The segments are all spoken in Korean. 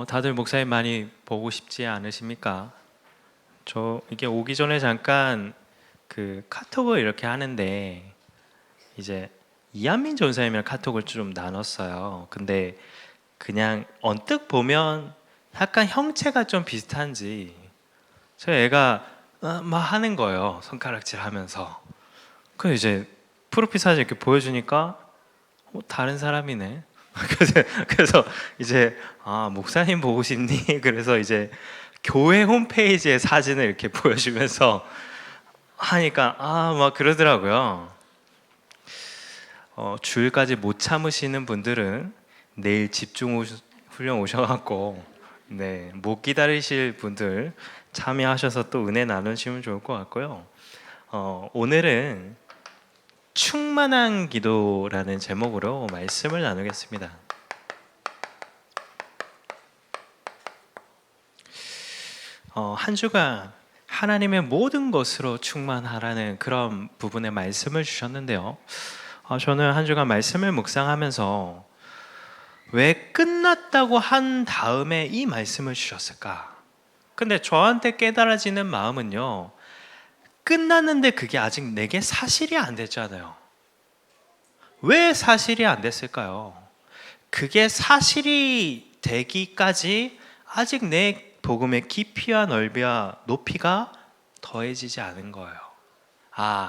다들 목사님 많이 보고 싶지 않으십니까? 저 이게 오기 전에 잠깐 그 카톡을 이렇게 하는데 이제 이한민 전사님이랑 카톡을 좀 나눴어요. 근데 그냥 언뜻 보면 약간 형체가 좀 비슷한지 저 애가 막 하는 거예요. 손가락질 하면서. 그 이제 프로필 사진 이렇게 보여주니까 다른 사람이네. 그래서 이제 목사님 보고 싶니? 그래서 이제 교회 홈페이지의 사진을 이렇게 보여주면서 하니까 막 그러더라고요. 주일까지 못 참으시는 분들은 내일 집중 훈련 오셔갖고 못 기다리실 분들 참여하셔서 또 은혜 나누시면 좋을 것 같고요. 오늘은 충만한 기도라는 제목으로 말씀을 나누겠습니다. 한 주간 하나님의 모든 것으로 충만하라는 그런 부분의 말씀을 주셨는데요. 저는 한 주간 말씀을 묵상하면서 왜 끝났다고 한 다음에 이 말씀을 주셨을까? 근데 저한테 깨달아지는 마음은요, 끝났는데 그게 아직 내게 사실이 안 됐잖아요. 왜 사실이 안 됐을까요? 그게 사실이 되기까지 아직 내 복음의 깊이와 넓이와 높이가 더해지지 않은 거예요.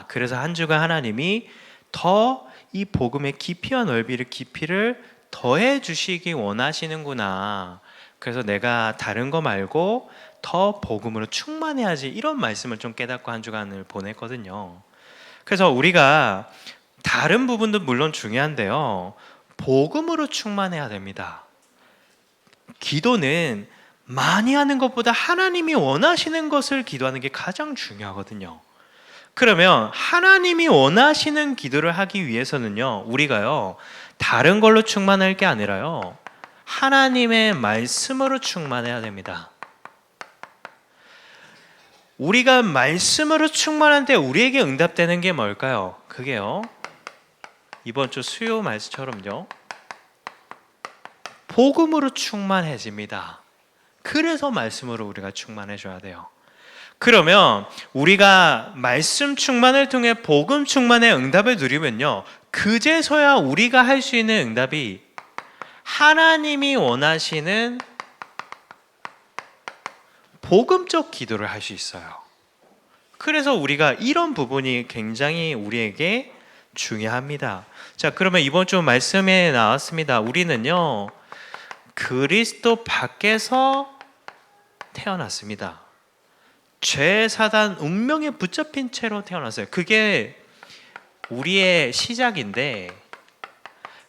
그래서 한 주간 하나님이 더 이 복음의 깊이와 깊이를 더해 주시기 원하시는구나. 그래서 내가 다른 거 말고 더 복음으로 충만해야지, 이런 말씀을 좀 깨닫고 한 주간을 보냈거든요. 그래서 우리가 다른 부분도 물론 중요한데요, 복음으로 충만해야 됩니다. 기도는 많이 하는 것보다 하나님이 원하시는 것을 기도하는 게 가장 중요하거든요. 그러면 하나님이 원하시는 기도를 하기 위해서는요, 우리가요 다른 걸로 충만할 게 아니라요, 하나님의 말씀으로 충만해야 됩니다. 우리가 말씀으로 충만할 때 우리에게 응답되는 게 뭘까요? 그게요, 이번 주 수요 말씀처럼요, 복음으로 충만해집니다. 그래서 말씀으로 우리가 충만해져야 돼요. 그러면 우리가 말씀 충만을 통해 복음 충만의 응답을 누리면요, 그제서야 우리가 할 수 있는 응답이 하나님이 원하시는 복음적 기도를 할 수 있어요. 그래서 우리가 이런 부분이 굉장히 우리에게 중요합니다. 자, 그러면 이번 주 말씀에 나왔습니다. 우리는요, 그리스도 밖에서 태어났습니다. 죄, 사단, 운명에 붙잡힌 채로 태어났어요. 그게 우리의 시작인데,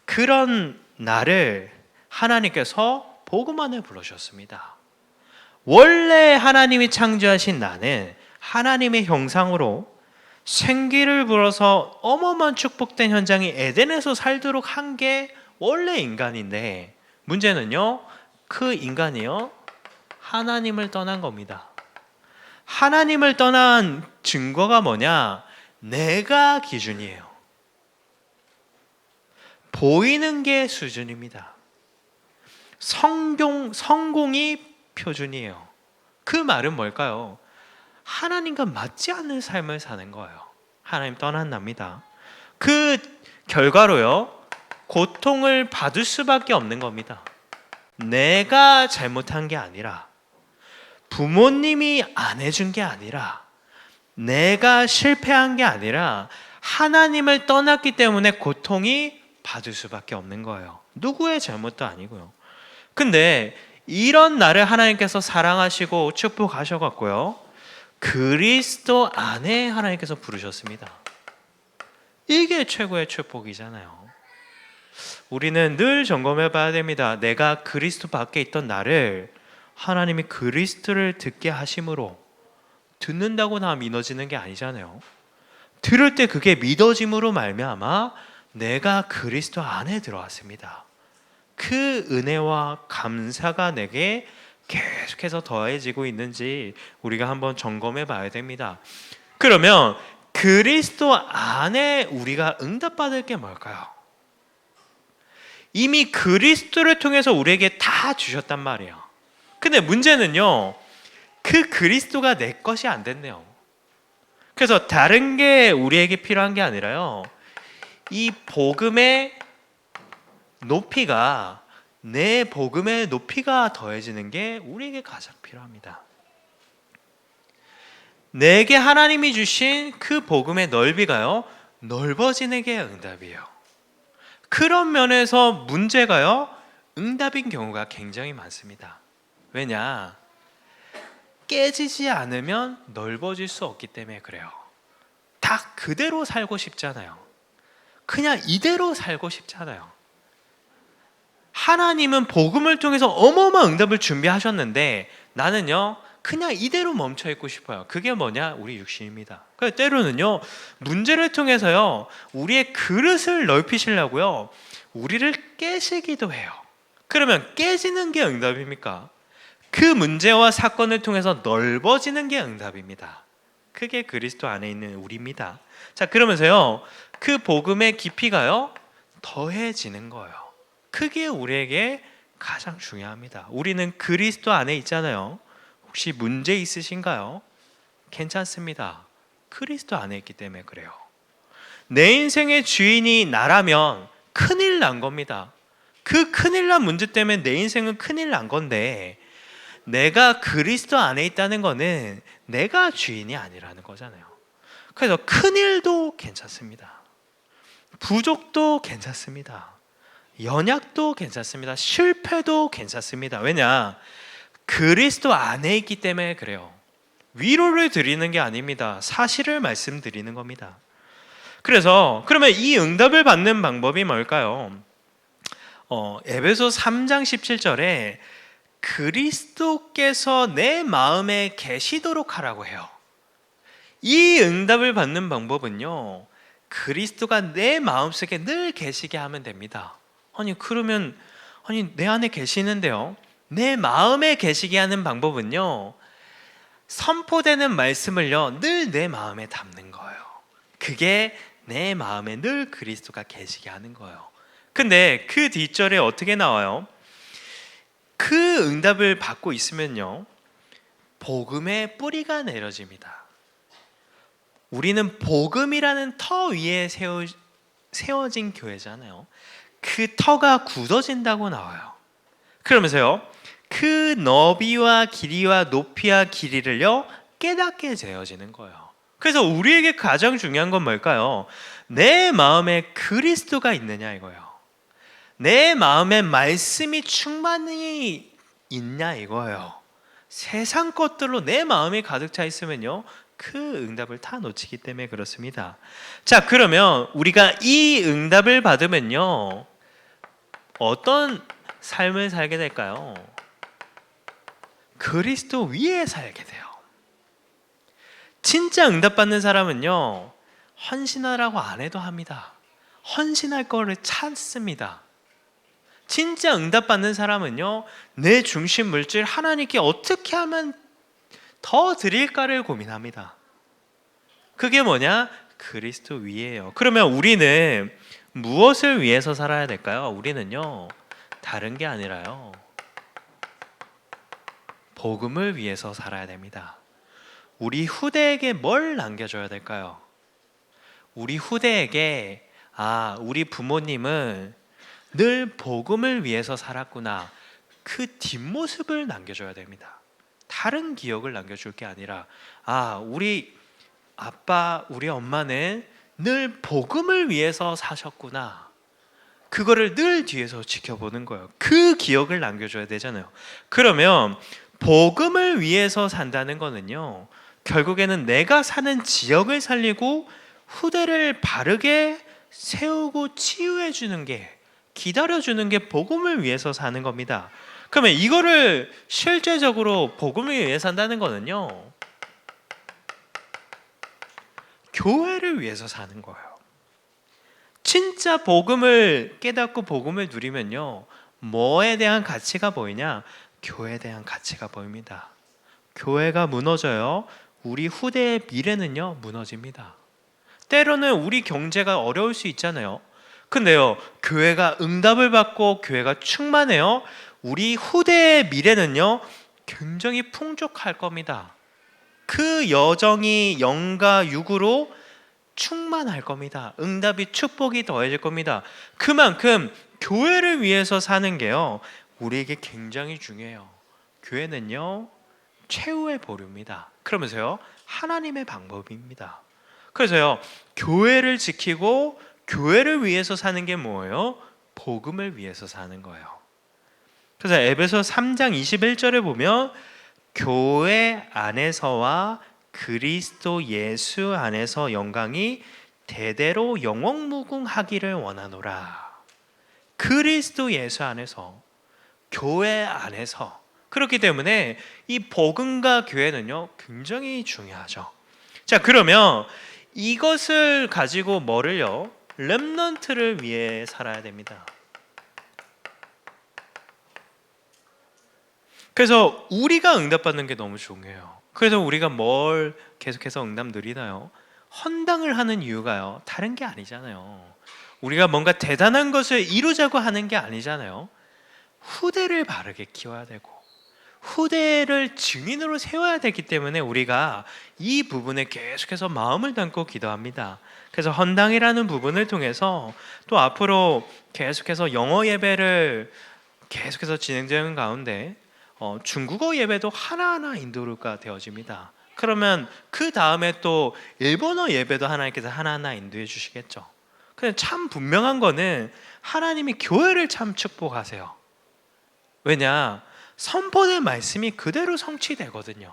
그런 나를 하나님께서 복음 안에 부르셨습니다. 원래 하나님이 창조하신 나는 하나님의 형상으로 생기를 불어서 어마어마한 축복된 현장이 에덴에서 살도록 한 게 원래 인간인데, 문제는요, 그 인간이요, 하나님을 떠난 겁니다. 하나님을 떠난 증거가 뭐냐? 내가 기준이에요. 보이는 게 수준입니다. 성공이 표준이에요. 그 말은 뭘까요? 하나님과 맞지 않는 삶을 사는 거예요. 하나님 떠난 납니다. 그 결과로요, 고통을 받을 수밖에 없는 겁니다. 내가 잘못한 게 아니라, 부모님이 안 해준 게 아니라, 내가 실패한 게 아니라 하나님을 떠났기 때문에 고통이 받을 수밖에 없는 거예요. 누구의 잘못도 아니고요. 근데 이런 나를 하나님께서 사랑하시고 축복하셔갖고요, 그리스도 안에 하나님께서 부르셨습니다. 이게 최고의 축복이잖아요. 우리는 늘 점검해 봐야 됩니다. 내가 그리스도 밖에 있던 나를 하나님이 그리스도를 듣게 하심으로, 듣는다고 나 믿어지는 게 아니잖아요. 들을 때 그게 믿어짐으로 말미암아 내가 그리스도 안에 들어왔습니다. 그 은혜와 감사가 내게 계속해서 더해지고 있는지 우리가 한번 점검해 봐야 됩니다. 그러면 그리스도 안에 우리가 응답받을 게 뭘까요? 이미 그리스도를 통해서 우리에게 다 주셨단 말이에요. 근데 문제는요, 그 그리스도가 내 것이 안 됐네요. 그래서 다른 게 우리에게 필요한 게 아니라요, 이 복음의 높이가, 내 복음의 높이가 더해지는 게 우리에게 가장 필요합니다. 내게 하나님이 주신 그 복음의 넓이가요, 넓어지는 게 응답이에요. 그런 면에서 문제가요, 응답인 경우가 굉장히 많습니다. 왜냐? 깨지지 않으면 넓어질 수 없기 때문에 그래요. 다 그대로 살고 싶잖아요. 그냥 이대로 살고 싶잖아요. 하나님은 복음을 통해서 어마어마한 응답을 준비하셨는데 나는요, 그냥 이대로 멈춰 있고 싶어요. 그게 뭐냐? 우리 육신입니다. 그래서 때로는요, 문제를 통해서요, 우리의 그릇을 넓히시려고요, 우리를 깨시기도 해요. 그러면 깨지는 게 응답입니까? 그 문제와 사건을 통해서 넓어지는 게 응답입니다. 그게 그리스도 안에 있는 우리입니다. 자, 그러면서요, 그 복음의 깊이가요, 더해지는 거예요. 그게 우리에게 가장 중요합니다. 우리는 그리스도 안에 있잖아요. 혹시 문제 있으신가요? 괜찮습니다. 그리스도 안에 있기 때문에 그래요. 내 인생의 주인이 나라면 큰일 난 겁니다. 그 큰일 난 문제 때문에 내 인생은 큰일 난 건데, 내가 그리스도 안에 있다는 거는 내가 주인이 아니라는 거잖아요. 그래서 큰일도 괜찮습니다. 부족도 괜찮습니다. 연약도 괜찮습니다. 실패도 괜찮습니다. 왜냐? 그리스도 안에 있기 때문에 그래요. 위로를 드리는 게 아닙니다. 사실을 말씀드리는 겁니다. 그래서 그러면 이 응답을 받는 방법이 뭘까요? 에베소 3장 17절에 그리스도께서 내 마음에 계시도록 하라고 해요. 이 응답을 받는 방법은요, 그리스도가 내 마음속에 늘 계시게 하면 됩니다. 그러면 내 안에 계시는데요, 내 마음에 계시게 하는 방법은요, 선포되는 말씀을요, 늘 내 마음에 담는 거예요. 그게 내 마음에 늘 그리스도가 계시게 하는 거예요. 근데 그 뒷절에 어떻게 나와요? 그 응답을 받고 있으면요, 복음의 뿌리가 내려집니다. 우리는 복음이라는 터 위에 세워진 교회잖아요. 그 터가 굳어진다고 나와요. 그러면서요, 그 너비와 길이와 높이와 길이를요, 깨닫게 되어지는 거예요. 그래서 우리에게 가장 중요한 건 뭘까요? 내 마음에 그리스도가 있느냐 이거예요. 내 마음에 말씀이 충만히 있냐 이거예요. 세상 것들로 내 마음이 가득 차 있으면요, 그 응답을 다 놓치기 때문에 그렇습니다. 자, 그러면 우리가 이 응답을 받으면요, 어떤 삶을 살게 될까요? 그리스도 위에 살게 돼요. 진짜 응답받는 사람은요, 헌신하라고 안 해도 합니다. 헌신할 거를 찾습니다. 진짜 응답받는 사람은요, 내 중심 물질 하나님께 어떻게 하면 더 드릴까를 고민합니다. 그게 뭐냐? 그리스도 위에요. 그러면 우리는 무엇을 위해서 살아야 될까요? 우리는요, 다른 게 아니라요, 복음을 위해서 살아야 됩니다. 우리 후대에게 뭘 남겨줘야 될까요? 우리 후대에게, 우리 부모님은 늘 복음을 위해서 살았구나, 그 뒷모습을 남겨줘야 됩니다. 다른 기억을 남겨줄 게 아니라, 우리 아빠, 우리 엄마는 늘 복음을 위해서 사셨구나, 그거를 늘 뒤에서 지켜보는 거예요. 그 기억을 남겨줘야 되잖아요. 그러면 복음을 위해서 산다는 거는요, 결국에는 내가 사는 지역을 살리고 후대를 바르게 세우고 치유해 주는 게, 기다려 주는 게 복음을 위해서 사는 겁니다. 그러면 이거를 실제적으로 복음을 위해 산다는 거는요, 교회를 위해서 사는 거예요. 진짜 복음을 깨닫고 복음을 누리면요, 뭐에 대한 가치가 보이냐? 교회에 대한 가치가 보입니다. 교회가 무너져요, 우리 후대의 미래는요, 무너집니다. 때로는 우리 경제가 어려울 수 있잖아요. 근데요, 교회가 응답을 받고 교회가 충만해요. 우리 후대의 미래는요, 굉장히 풍족할 겁니다. 그 여정이 영과 육으로 충만할 겁니다. 응답이 축복이 더해질 겁니다. 그만큼 교회를 위해서 사는 게요, 우리에게 굉장히 중요해요. 교회는요, 최후의 보루입니다. 그러면서요, 하나님의 방법입니다. 그래서요, 교회를 지키고 교회를 위해서 사는 게 뭐예요? 복음을 위해서 사는 거예요. 그래서 에베소 3장 21절에 보면 교회 안에서와 그리스도 예수 안에서 영광이 대대로 영원무궁하기를 원하노라. 그리스도 예수 안에서, 교회 안에서. 그렇기 때문에 이 복음과 교회는요, 굉장히 중요하죠. 자, 그러면 이것을 가지고 뭐를요? 렘넌트를 위해 살아야 됩니다. 그래서 우리가 응답받는 게 너무 중요해요. 그래서 우리가 뭘 계속해서 응답 누리나요? 헌당을 하는 이유가요, 다른 게 아니잖아요. 우리가 뭔가 대단한 것을 이루자고 하는 게 아니잖아요. 후대를 바르게 키워야 되고 후대를 증인으로 세워야 되기 때문에 우리가 이 부분에 계속해서 마음을 담고 기도합니다. 그래서 헌당이라는 부분을 통해서 또 앞으로 계속해서 영어 예배를 계속해서 진행되는 가운데 중국어 예배도 하나하나 인도가 되어집니다. 그러면 그 다음에 또 일본어 예배도 하나님께서 하나하나 인도해 주시겠죠. 근데 참 분명한 거는 하나님이 교회를 참 축복하세요. 왜냐? 선포된 말씀이 그대로 성취되거든요.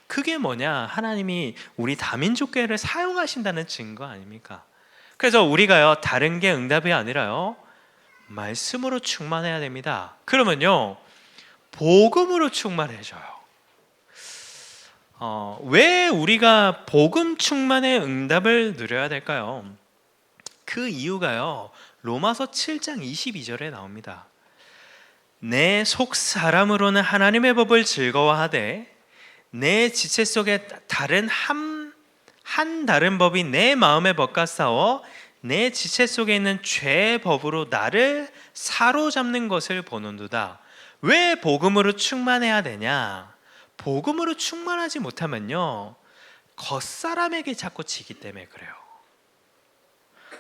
그게 뭐냐? 하나님이 우리 다민족교회를 사용하신다는 증거 아닙니까? 그래서 우리가요, 다른 게 응답이 아니라요, 말씀으로 충만해야 됩니다. 그러면요, 복음으로 충만해져요. 왜 우리가 복음 충만의 응답을 누려야 될까요? 그 이유가요, 로마서 7장 22절에 나옵니다. 내 속 사람으로는 하나님의 법을 즐거워하되 내 지체 속에 다른 한 다른 법이 내 마음의 법과 싸워 내 지체 속에 있는 죄의 법으로 나를 사로잡는 것을 보는도다. 왜 복음으로 충만해야 되냐? 복음으로 충만하지 못하면요, 겉사람에게 자꾸 지기 때문에 그래요.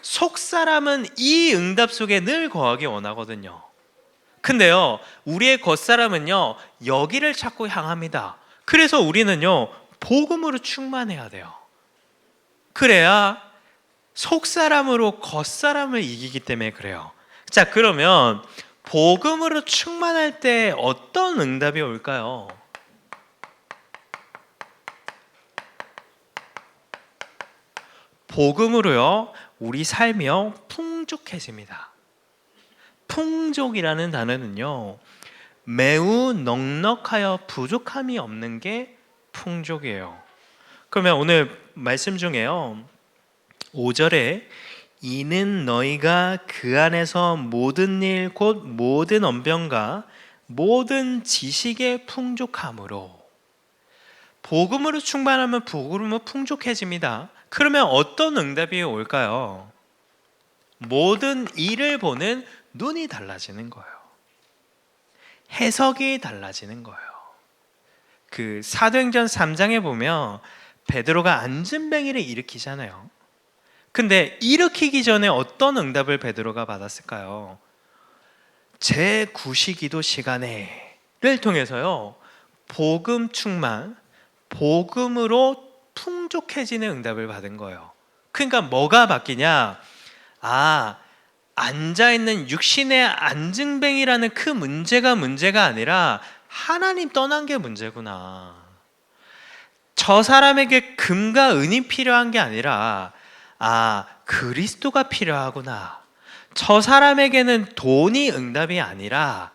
속사람은 이 응답 속에 늘 거하기 원하거든요. 근데요, 우리의 겉사람은요, 여기를 자꾸 향합니다. 그래서 우리는요, 복음으로 충만해야 돼요. 그래야 속사람으로 겉사람을 이기기 때문에 그래요. 자, 그러면 복음으로 충만할 때 어떤 응답이 올까요? 복음으로요, 우리 삶이요, 풍족해집니다. 풍족이라는 단어는요, 매우 넉넉하여 부족함이 없는 게 풍족이에요. 그러면 오늘 말씀 중에요, 5절에 이는 너희가 그 안에서 모든 일 곧 모든 언변과 모든 지식의 풍족함으로, 복음으로 충만하면 복음으로 풍족해집니다. 그러면 어떤 응답이 올까요? 모든 일을 보는 눈이 달라지는 거예요. 해석이 달라지는 거예요. 그 사도행전 3장에 보면 베드로가 안진뱅이를 일으키잖아요. 근데 일으키기 전에 어떤 응답을 베드로가 받았을까요? 제9시기도 시간에를 통해서요, 복음 충만, 복음으로 풍족해지는 응답을 받은 거예요. 그러니까 뭐가 바뀌냐? 앉아있는 육신의 안증뱅이라는 그 문제가 아니라 하나님 떠난 게 문제구나. 저 사람에게 금과 은이 필요한 게 아니라 그리스도가 필요하구나. 저 사람에게는 돈이 응답이 아니라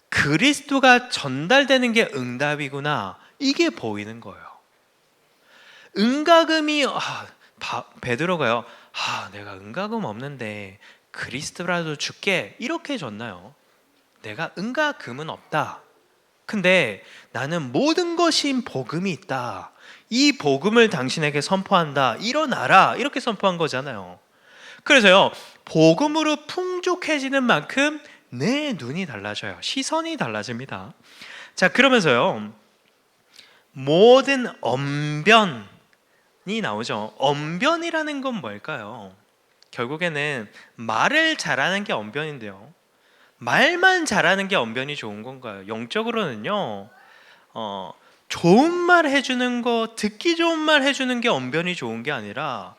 그리스도가 전달되는 게 응답이구나. 이게 보이는 거예요. 은가금이 베드로가요, 내가 은가금 없는데 그리스도라도 줄게, 이렇게 줬나요? 내가 은가금은 없다. 근데 나는 모든 것인 복음이 있다. 이 복음을 당신에게 선포한다. 일어나라. 이렇게 선포한 거잖아요. 그래서요, 복음으로 풍족해지는 만큼 내 눈이 달라져요. 시선이 달라집니다. 자, 그러면서요, 모든 언변이 나오죠. 언변이라는 건 뭘까요? 결국에는 말을 잘하는 게 언변인데요, 말만 잘하는 게 언변이 좋은 건가요? 영적으로는요, 좋은 말 해주는 거, 듣기 좋은 말 해주는 게 언변이 좋은 게 아니라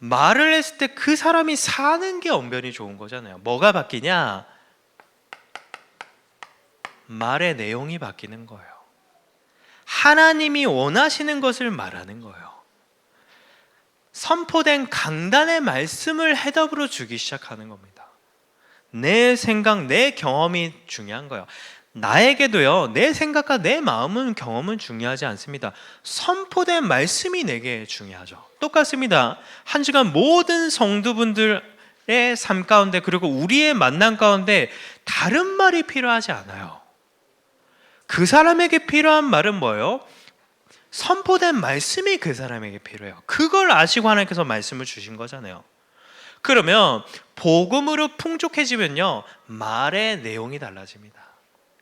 말을 했을 때 그 사람이 사는 게 언변이 좋은 거잖아요. 뭐가 바뀌냐? 말의 내용이 바뀌는 거예요. 하나님이 원하시는 것을 말하는 거예요. 선포된 강단의 말씀을 해답으로 주기 시작하는 겁니다. 내 생각, 내 경험이 중요한 거예요. 나에게도요, 내 생각과 내 마음은, 경험은 중요하지 않습니다. 선포된 말씀이 내게 중요하죠. 똑같습니다. 한 주간 모든 성도분들의 삶 가운데, 그리고 우리의 만남 가운데 다른 말이 필요하지 않아요. 그 사람에게 필요한 말은 뭐예요? 선포된 말씀이 그 사람에게 필요해요. 그걸 아시고 하나님께서 말씀을 주신 거잖아요. 그러면 복음으로 풍족해지면요, 말의 내용이 달라집니다.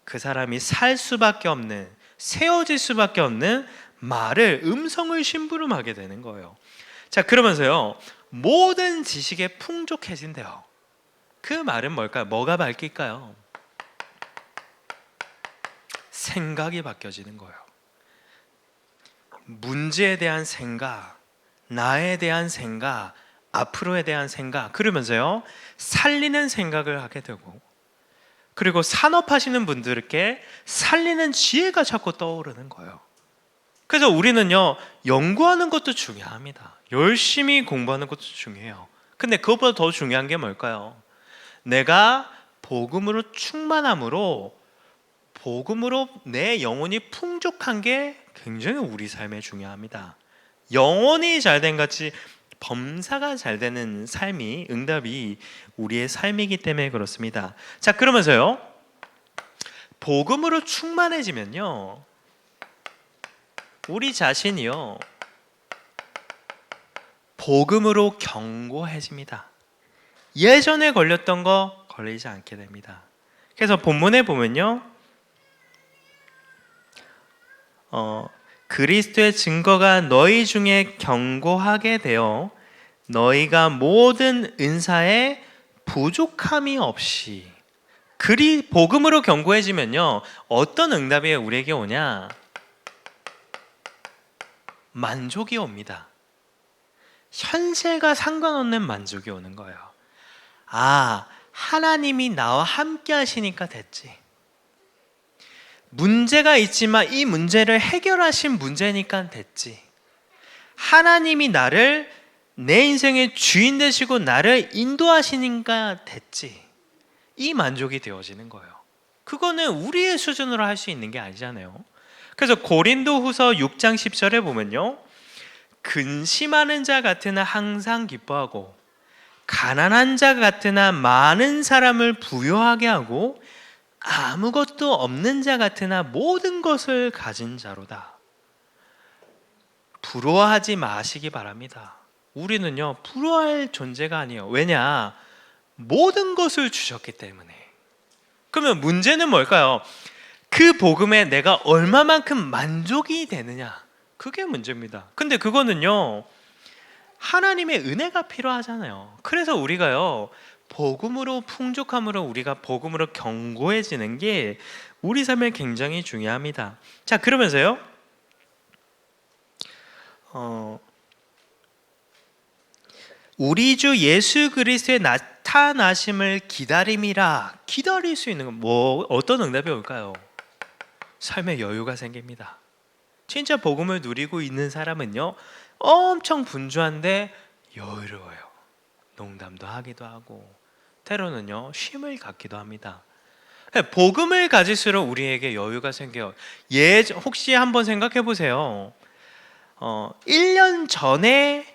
그 사람이 살 수밖에 없는, 세워질 수밖에 없는 말을, 음성을 심부름하게 되는 거예요. 자, 그러면서요, 모든 지식에 풍족해진대요. 그 말은 뭘까요? 뭐가 바뀔까요? 생각이 바뀌어지는 거예요. 문제에 대한 생각, 나에 대한 생각, 앞으로에 대한 생각, 그러면서요, 살리는 생각을 하게 되고, 그리고 산업하시는 분들께 살리는 지혜가 자꾸 떠오르는 거예요. 그래서 우리는요, 연구하는 것도 중요합니다. 열심히 공부하는 것도 중요해요. 근데 그것보다 더 중요한 게 뭘까요? 내가 복음으로 충만함으로, 복음으로 내 영혼이 풍족한 게 굉장히 우리 삶에 중요합니다. 영혼이 잘된 같이 범사가 잘 되는 삶이, 응답이 우리의 삶이기 때문에 그렇습니다. 자, 그러면서요, 복음으로 충만해지면요, 우리 자신이요, 복음으로 견고해집니다. 예전에 걸렸던 거 걸리지 않게 됩니다. 그래서 본문에 보면요, 그리스도의 증거가 너희 중에 견고하게 되어 너희가 모든 은사에 부족함이 없이, 복음으로 견고해지면요, 어떤 응답이 우리에게 오냐? 만족이 옵니다. 현재가 상관없는 만족이 오는 거예요. 아, 하나님이 나와 함께 하시니까 됐지. 문제가 있지만 이 문제를 해결하신 문제니까 됐지. 하나님이 나를, 내 인생의 주인 되시고 나를 인도하시니까 됐지. 이 만족이 되어지는 거예요. 그거는 우리의 수준으로 할 수 있는 게 아니잖아요. 그래서 고린도후서 6장 10절에 보면요, 근심하는 자 같으나 항상 기뻐하고 가난한 자 같으나 많은 사람을 부유하게 하고 아무것도 없는 자 같으나 모든 것을 가진 자로다. 부러워하지 마시기 바랍니다. 우리는요, 부러워할 존재가 아니에요. 왜냐? 모든 것을 주셨기 때문에. 그러면 문제는 뭘까요? 그 복음에 내가 얼마만큼 만족이 되느냐, 그게 문제입니다. 근데 그거는요, 하나님의 은혜가 필요하잖아요. 그래서 우리가요, 복음으로 풍족함으로, 우리가 복음으로 견고해지는 게 우리 삶에 굉장히 중요합니다. 자, 그러면서요, 우리 주 예수 그리스도의 나타나심을 기다림이라. 기다릴 수 있는 건 어떤 응답이 올까요? 삶에 여유가 생깁니다. 진짜 복음을 누리고 있는 사람은요, 엄청 분주한데 여유로워요. 농담도 하기도 하고 때로는요, 쉼을 갖기도 합니다. 복음을 가질수록 우리에게 여유가 생겨요. 혹시 한번 생각해 보세요. 1년 전에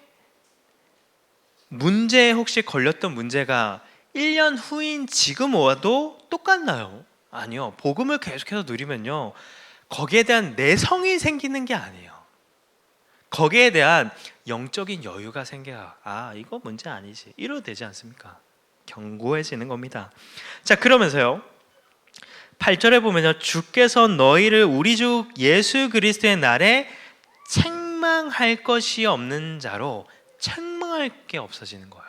혹시 걸렸던 문제가 1년 후인 지금 와도 똑같나요? 아니요. 복음을 계속해서 누리면요, 거기에 대한 내성이 생기는 게 아니에요. 거기에 대한 영적인 여유가 생겨요. 아, 이거 문제 아니지. 이러도 되지 않습니까? 견고해지는 겁니다. 자, 그러면서요 8절에 보면요, 주께서 너희를 우리 주 예수 그리스도의 날에 책망할 것이 없는 자로 책망할 게 없어지는 거예요.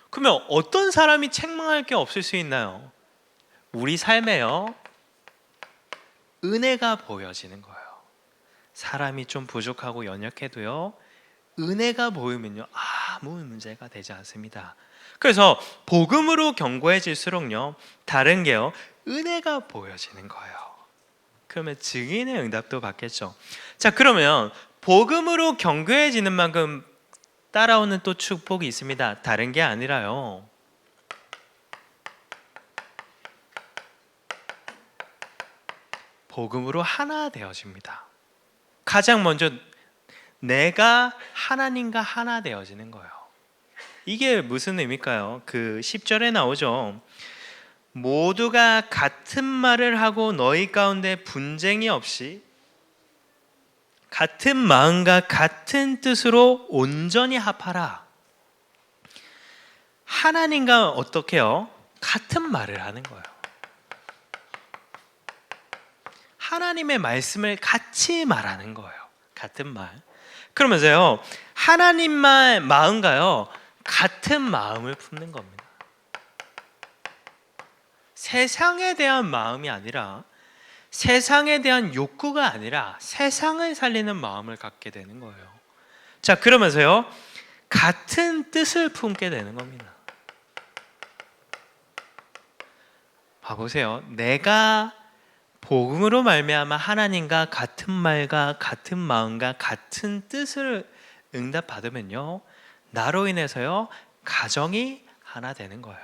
그러면 어떤 사람이 책망할 게 없을 수 있나요? 우리 삶에요 은혜가 보여지는 거예요. 사람이 좀 부족하고 연약해도요 은혜가 보이면요 아무 문제가 되지 않습니다. 그래서 복음으로 견고해질수록요 다른 게요 은혜가 보여지는 거예요. 그러면 증인의 응답도 받겠죠. 자, 그러면 복음으로 견고해지는 만큼 따라오는 또 축복이 있습니다. 다른 게 아니라요 복음으로 하나 되어집니다. 가장 먼저 내가 하나님과 하나 되어지는 거예요. 이게 무슨 의미일까요? 그 10절에 나오죠. 모두가 같은 말을 하고 너희 가운데 분쟁이 없이 같은 마음과 같은 뜻으로 온전히 합하라. 하나님과 어떻게 해요? 같은 말을 하는 거예요. 하나님의 말씀을 같이 말하는 거예요. 같은 말. 그러면서요 하나님의 마음과요 같은 마음을 품는 겁니다. 세상에 대한 마음이 아니라, 세상에 대한 욕구가 아니라 세상을 살리는 마음을 갖게 되는 거예요. 자, 그러면서요 같은 뜻을 품게 되는 겁니다. 봐보세요. 내가 복음으로 말미암아 하나님과 같은 말과 같은 마음과 같은 뜻을 응답받으면요 나로 인해서요 가정이 하나 되는 거예요.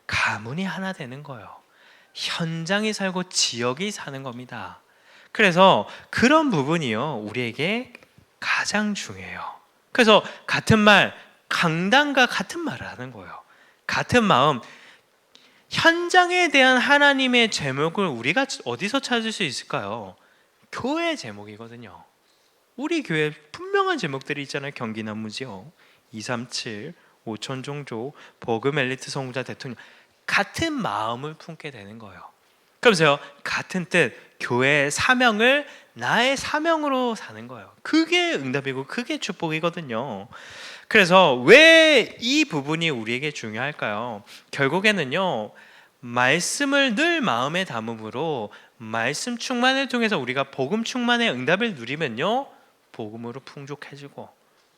가문이 하나 되는 거예요. 현장이 살고 지역이 사는 겁니다. 그래서 그런 부분이요 우리에게 가장 중요해요. 그래서 같은 말, 강단과 같은 말을 하는 거예요. 같은 마음. 현장에 대한 하나님의 제목을 우리가 어디서 찾을 수 있을까요? 교회 제목이거든요. 우리 교회 분명한 제목들이 있잖아요. 경기나무지요, 237, 오천종조, 복음 엘리트 성공자 대통령. 같은 마음을 품게 되는 거예요. 그러면서요 같은 뜻, 교회의 사명을 나의 사명으로 사는 거예요. 그게 응답이고 그게 축복이거든요. 그래서 왜 이 부분이 우리에게 중요할까요? 결국에는요 말씀을 늘 마음에 담음으로 말씀 충만을 통해서 우리가 복음 충만의 응답을 누리면요 복음으로 풍족해지고,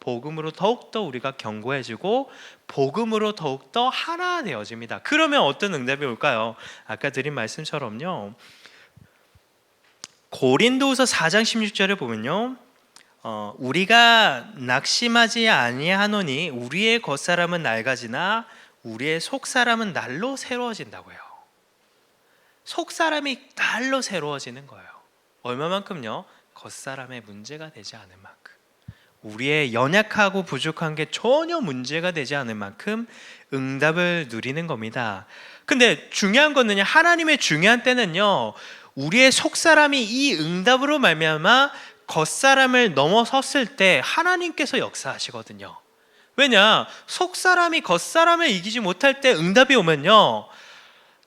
복음으로 더욱더 우리가 견고해지고, 복음으로 더욱더 하나 되어집니다. 그러면 어떤 응답이 올까요? 아까 드린 말씀처럼요 고린도후서 4장 16절에 보면요 우리가 낙심하지 아니하노니 우리의 겉사람은 낡아지나 우리의 속사람은 날로 새로워진다고요. 속사람이 날로 새로워지는 거예요. 얼마만큼요? 겉사람의 문제가 되지 않을 만큼, 우리의 연약하고 부족한 게 전혀 문제가 되지 않을 만큼 응답을 누리는 겁니다. 근데 중요한 거는요 하나님의 중요한 때는요 우리의 속사람이 이 응답으로 말미암아 겉사람을 넘어섰을 때 하나님께서 역사하시거든요. 왜냐? 속사람이 겉사람을 이기지 못할 때 응답이 오면요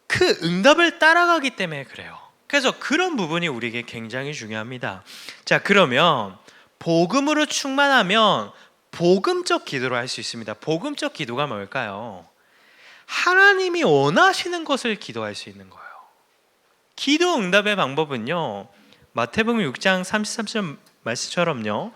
그 응답을 따라가기 때문에 그래요. 그래서 그런 부분이 우리에게 굉장히 중요합니다. 자, 그러면 복음으로 충만하면 복음적 기도를 할 수 있습니다. 복음적 기도가 뭘까요? 하나님이 원하시는 것을 기도할 수 있는 거예요. 기도 응답의 방법은요 마태복음 6장 33절 말씀처럼요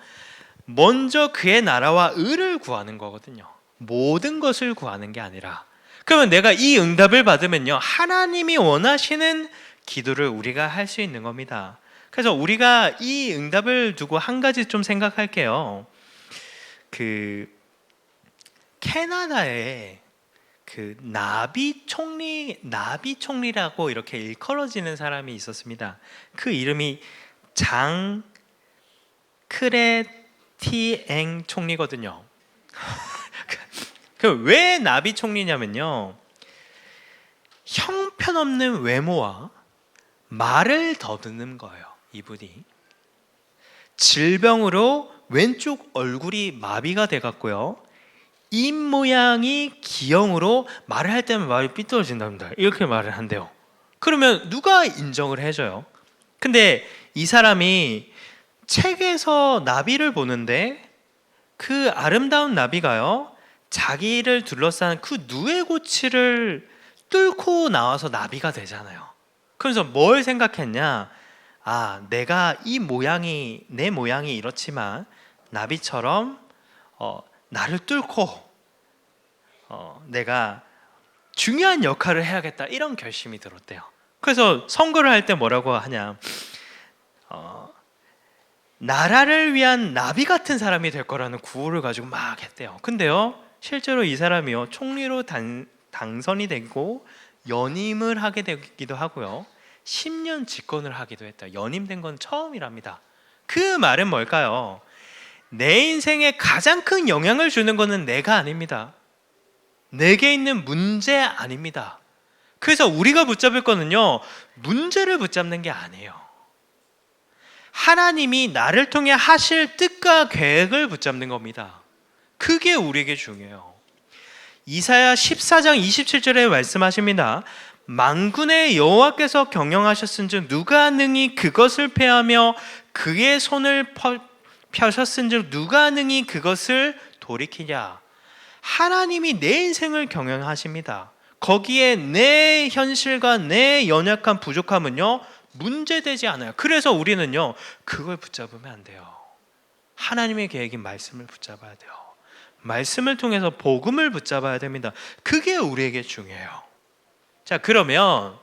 먼저 그의 나라와 의를 구하는 거거든요. 모든 것을 구하는 게 아니라. 그러면 내가 이 응답을 받으면요 하나님이 원하시는 기도를 우리가 할 수 있는 겁니다. 그래서 우리가 이 응답을 두고 한 가지 좀 생각할게요. 그 캐나다에 그 나비 총리라고 이렇게 일컬어지는 사람이 있었습니다. 그 이름이 장 크레티엥 총리거든요. 그 왜 나비 총리냐면요 형편없는 외모와 말을 더듬는 거예요. 이분이 질병으로 왼쪽 얼굴이 마비가 돼갔고요. 입 모양이 기형으로 말을 할 때면 말이 삐뚤어진답니다. 이렇게 말을 한대요. 그러면 누가 인정을 해줘요? 근데 이 사람이 책에서 나비를 보는데 그 아름다운 나비가요, 자기를 둘러싼 그 누에고치를 뚫고 나와서 나비가 되잖아요. 그래서 뭘 생각했냐? 아, 내가 내 모양이 이렇지만 나비처럼 나를 뚫고 내가 중요한 역할을 해야겠다, 이런 결심이 들었대요. 그래서 선거를 할 때 뭐라고 하냐, 나라를 위한 나비 같은 사람이 될 거라는 구호를 가지고 막 했대요. 근데요, 실제로 이 사람이요, 총리로 당선이 되고 연임을 하게 되기도 하고요, 10년 집권을 하기도 했다. 연임된 건 처음이랍니다. 그 말은 뭘까요? 내 인생에 가장 큰 영향을 주는 것은 내가 아닙니다. 내게 있는 문제 아닙니다. 그래서 우리가 붙잡을 거는요, 문제를 붙잡는 게 아니에요. 하나님이 나를 통해 하실 뜻과 계획을 붙잡는 겁니다. 그게 우리에게 중요해요. 이사야 14장 27절에 말씀하십니다. 만군의 여호와께서 경영하셨은즉 누가 능히 그것을 패하며 그의 손을 펴셨은즉 누가 능히 그것을 돌이키냐. 하나님이 내 인생을 경영하십니다. 거기에 내 현실과 내 연약한 부족함은요, 문제되지 않아요. 그래서 우리는요, 그걸 붙잡으면 안 돼요. 하나님의 계획인 말씀을 붙잡아야 돼요. 말씀을 통해서 복음을 붙잡아야 됩니다. 그게 우리에게 중요해요. 자, 그러면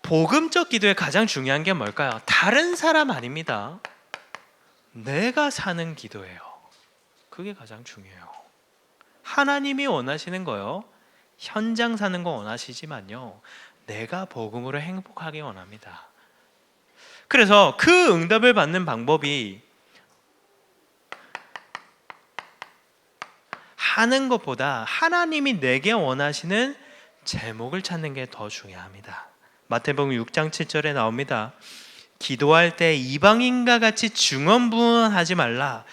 복음적 기도의 가장 중요한 게 뭘까요? 다른 사람 아닙니다. 내가 사는 기도예요. 그게 가장 중요해요. 하나님이 원하시는 거요, 현장 사는 거 원하시지만요, 내가 복음으로 행복하게 원합니다. 그래서 그 응답을 받는 방법이 하는 것보다 하나님이 내게 원하시는 제목을 찾는 게 더 중요합니다. 마태복음 6장 7절에 나옵니다. 기도할 때 이방인과 같이 중언부언하지 말라.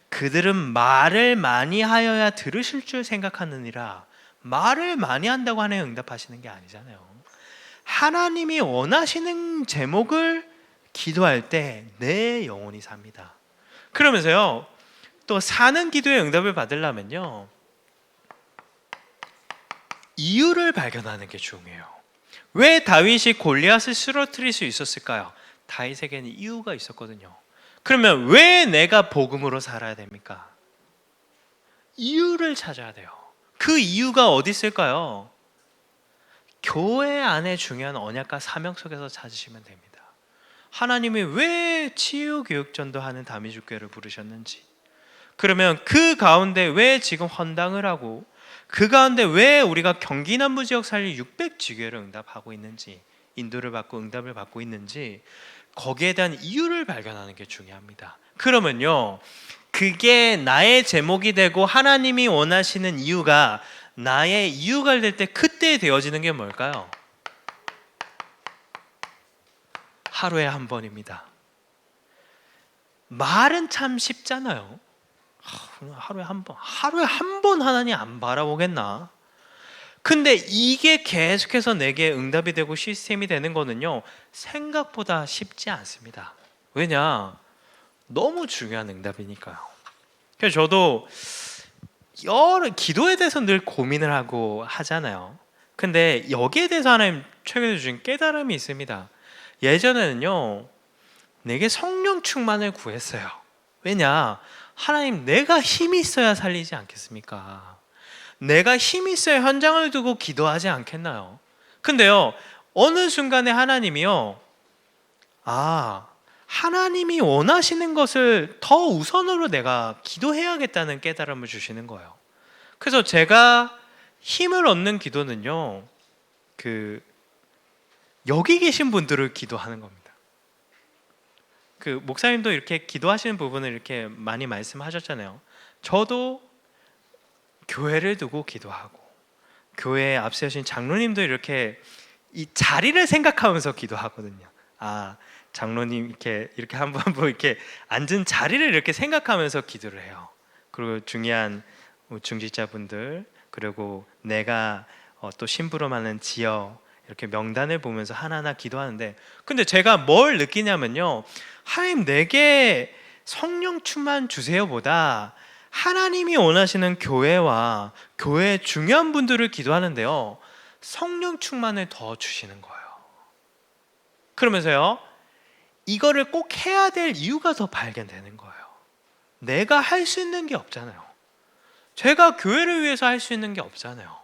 그들은 말을 많이 하여야 들으실 줄 생각하느니라. 말을 많이 한다고 하나님 응답하시는 게 아니잖아요. 하나님이 원하시는 제목을 기도할 때 내 영혼이 삽니다. 그러면서요, 또 사는 기도의 응답을 받으려면요, 이유를 발견하는 게 중요해요. 왜 다윗이 골리앗을 쓰러뜨릴 수 있었을까요? 다윗에게는 이유가 있었거든요. 그러면 왜 내가 복음으로 살아야 됩니까? 이유를 찾아야 돼요. 그 이유가 어디 있을까요? 교회 안에 중요한 언약과 사명 속에서 찾으시면 됩니다. 하나님이 왜 치유교육전도 하는 다미주교회를 부르셨는지, 그러면 그 가운데 왜 지금 헌당을 하고, 그 가운데 왜 우리가 경기 남부 지역 살리 600지교회를 응답하고 있는지, 인도를 받고 응답을 받고 있는지, 거기에 대한 이유를 발견하는 게 중요합니다. 그러면요, 그게 나의 제목이 되고 하나님이 원하시는 이유가 나의 이유가 될 때, 그때 되어지는 게 뭘까요? 하루에 한 번입니다. 말은 참 쉽잖아요. 하루에 한 번 하나님 안 바라보겠나? 근데 이게 계속해서 내게 응답이 되고 시스템이 되는 거는요, 생각보다 쉽지 않습니다. 왜냐? 너무 중요한 응답이니까요. 그래서 저도 여러 기도에 대해서 늘 고민을 하고 하잖아요. 근데 여기에 대해서 하나님 최근에 주신 깨달음이 있습니다. 예전에는요, 내게 성령 충만을 구했어요. 왜냐? 하나님, 내가 힘이 있어야 살리지 않겠습니까? 내가 힘이 있어야 현장을 두고 기도하지 않겠나요? 근데요, 어느 순간에 하나님이요, 하나님이 원하시는 것을 더 우선으로 내가 기도해야겠다는 깨달음을 주시는 거예요. 그래서 제가 힘을 얻는 기도는요, 여기 계신 분들을 기도하는 겁니다. 목사님도 이렇게 기도하시는 부분을 이렇게 많이 말씀하셨잖아요. 저도 교회를 두고 기도하고, 교회에 앞세우신 장로님도 이렇게 이 자리를 생각하면서 기도하거든요. 아, 장로님 이렇게 한번 이렇게 앉은 자리를 이렇게 생각하면서 기도를 해요. 그리고 중요한 중직자분들, 그리고 내가 또 심부름하는 지역 이렇게 명단을 보면서 하나하나 기도하는데, 근데 제가 뭘 느끼냐면요, 하나님 내게 성령 충만 주세요보다 하나님이 원하시는 교회와 교회의 중요한 분들을 기도하는데요, 성령 충만을 더 주시는 거예요. 그러면서요, 이거를 꼭 해야 될 이유가 더 발견되는 거예요. 내가 할 수 있는 게 없잖아요. 제가 교회를 위해서 할 수 있는 게 없잖아요.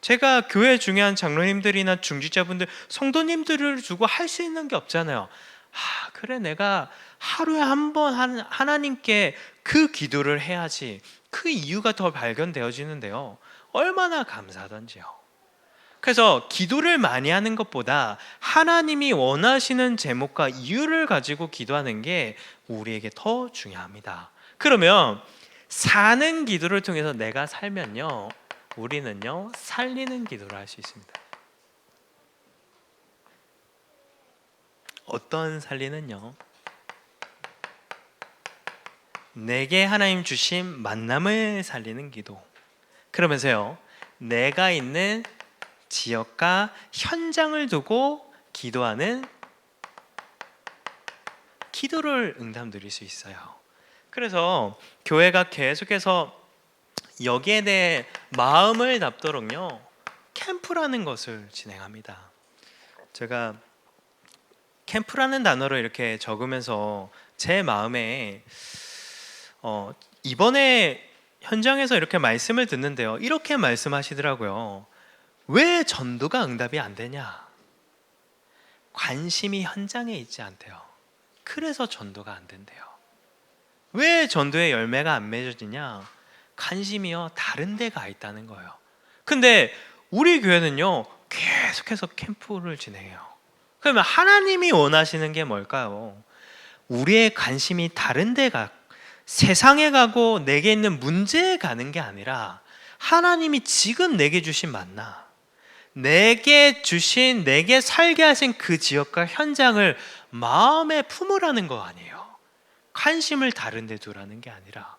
제가 교회 중요한 장로님들이나 중직자분들, 성도님들을 두고 할 수 있는 게 없잖아요. 그래, 내가 하루에 한 번 하나님께 그 기도를 해야지. 그 이유가 더 발견되어지는데요, 얼마나 감사하던지요. 그래서 기도를 많이 하는 것보다 하나님이 원하시는 제목과 이유를 가지고 기도하는 게 우리에게 더 중요합니다. 그러면 사는 기도를 통해서 내가 살면요, 우리는요 살리는 기도를 할 수 있습니다. 어떤 살리는요? 내게 하나님 주신 만남을 살리는 기도. 그러면서요, 내가 있는 지역과 현장을 두고 기도하는 기도를 응답 드릴 수 있어요. 그래서 교회가 계속해서 여기에 대해 마음을 담도록요 캠프라는 것을 진행합니다. 제가 캠프라는 단어를 이렇게 적으면서 제 마음에 이번에 현장에서 이렇게 말씀을 듣는데요, 이렇게 말씀하시더라고요. 왜 전도가 응답이 안 되냐? 관심이 현장에 있지 않대요. 그래서 전도가 안 된대요. 왜 전도의 열매가 안 맺어지냐? 관심이요 다른 데가 있다는 거예요. 근데 우리 교회는요 계속해서 캠프를 진행해요. 그러면 하나님이 원하시는 게 뭘까요? 우리의 관심이 다른 데 세상에 가고 내게 있는 문제에 가는 게 아니라 하나님이 지금 내게 주신 만나, 내게 살게 하신 그 지역과 현장을 마음에 품으라는 거 아니에요. 관심을 다른 데 두라는 게 아니라.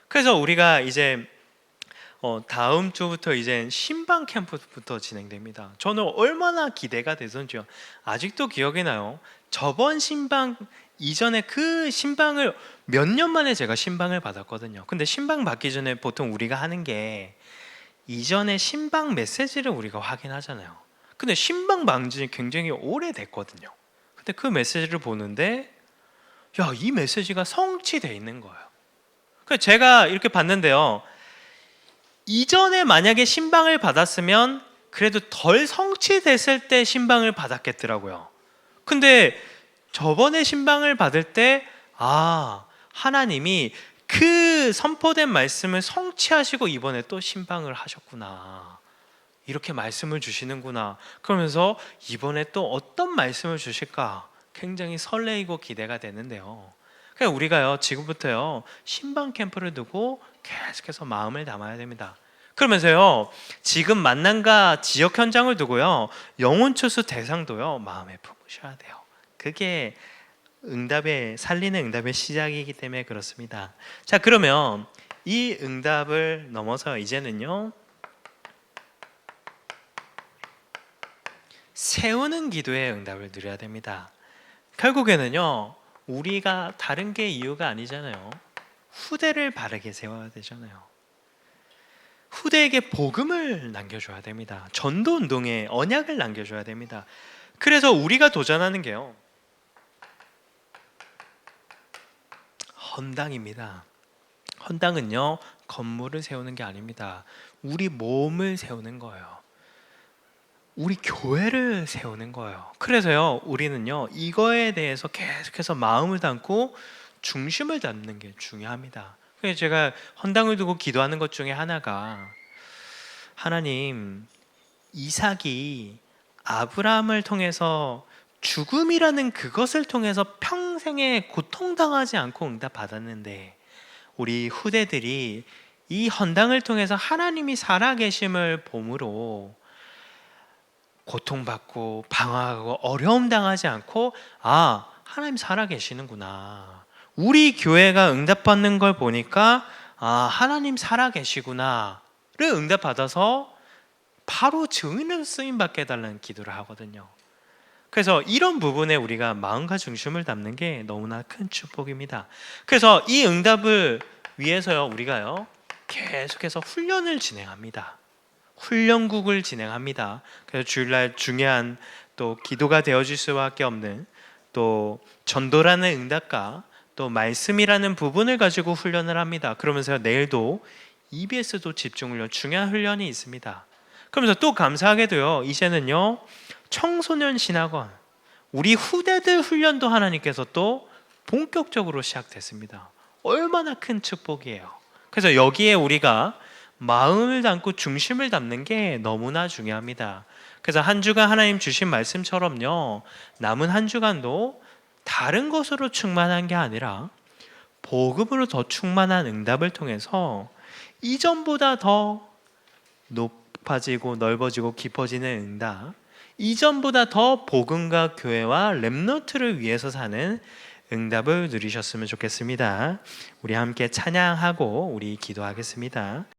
그래서 우리가 이제 다음 주부터 이제 신방 캠프부터 진행됩니다. 저는 얼마나 기대가 되던지요. 아직도 기억이 나요. 저번 신방 이전에 그 신방을 몇 년 만에 제가 신방을 받았거든요. 근데 신방 받기 전에 보통 우리가 하는 게 이전에 신방 메시지를 우리가 확인하잖아요. 근데 신방 받은 지 굉장히 오래됐거든요. 근데 그 메시지를 보는데 이 메시지가 성취되어 있는 거예요. 그래서 제가 이렇게 봤는데요, 이전에 만약에 신방을 받았으면 그래도 덜 성취됐을 때 신방을 받았겠더라고요. 근데 저번에 신방을 받을 때 하나님이 그 선포된 말씀을 성취하시고 이번에 또 신방을 하셨구나, 이렇게 말씀을 주시는구나, 그러면서 이번에 또 어떤 말씀을 주실까 굉장히 설레이고 기대가 되는데요, 그러니까 우리가요 지금부터요 신방 캠프를 두고 계속해서 마음을 담아야 됩니다. 그러면서요 지금 만남과 지역 현장을 두고요 영혼 추수 대상도요 마음에 품으셔야 돼요. 그게 살리는 응답의 시작이기 때문에 그렇습니다. 자, 그러면 이 응답을 넘어서 이제는요 세우는 기도의 응답을 누려야 됩니다. 결국에는요 우리가 다른 게 이유가 아니잖아요. 후대를 바르게 세워야 되잖아요. 후대에게 복음을 남겨줘야 됩니다. 전도 운동에 언약을 남겨줘야 됩니다. 그래서 우리가 도전하는 게요 헌당입니다. 헌당은요 건물을 세우는 게 아닙니다. 우리 몸을 세우는 거예요. 우리 교회를 세우는 거예요. 그래서요 우리는요 이거에 대해서 계속해서 마음을 담고 중심을 담는 게 중요합니다. 그래서 제가 헌당을 두고 기도하는 것 중에 하나가, 하나님, 이삭이 아브라함을 통해서 죽음이라는 그것을 통해서 평생에 고통당하지 않고 응답받았는데 우리 후대들이 이 헌당을 통해서 하나님이 살아계심을 봄으로 고통받고 방황하고 어려움 당하지 않고 아, 하나님 살아계시는구나. 우리 교회가 응답받는 걸 보니까 아, 하나님 살아계시구나를 응답받아서 바로 증인으로 쓰임받게 해달라는 기도를 하거든요. 그래서 이런 부분에 우리가 마음과 중심을 담는 게 너무나 큰 축복입니다. 그래서 이 응답을 위해서요, 우리가요 계속해서 훈련을 진행합니다. 훈련국을 진행합니다. 그래서 주일날 중요한 또 기도가 되어줄 수밖에 없는 또 전도라는 응답과 또 말씀이라는 부분을 가지고 훈련을 합니다. 그러면서 내일도 EBS도 집중훈련, 중요한 훈련이 있습니다. 그러면서 또 감사하게도요, 이제는요 청소년 신학원, 우리 후대들 훈련도 하나님께서 또 본격적으로 시작됐습니다. 얼마나 큰 축복이에요. 그래서 여기에 우리가 마음을 담고 중심을 담는 게 너무나 중요합니다. 그래서 한 주간 하나님 주신 말씀처럼요, 남은 한 주간도 다른 것으로 충만한 게 아니라 복음으로 더 충만한 응답을 통해서 이전보다 더 높아지고 넓어지고 깊어지는 응답, 이전보다 더 복음과 교회와 렘넌트를 위해서 사는 응답을 누리셨으면 좋겠습니다. 우리 함께 찬양하고 우리 기도하겠습니다.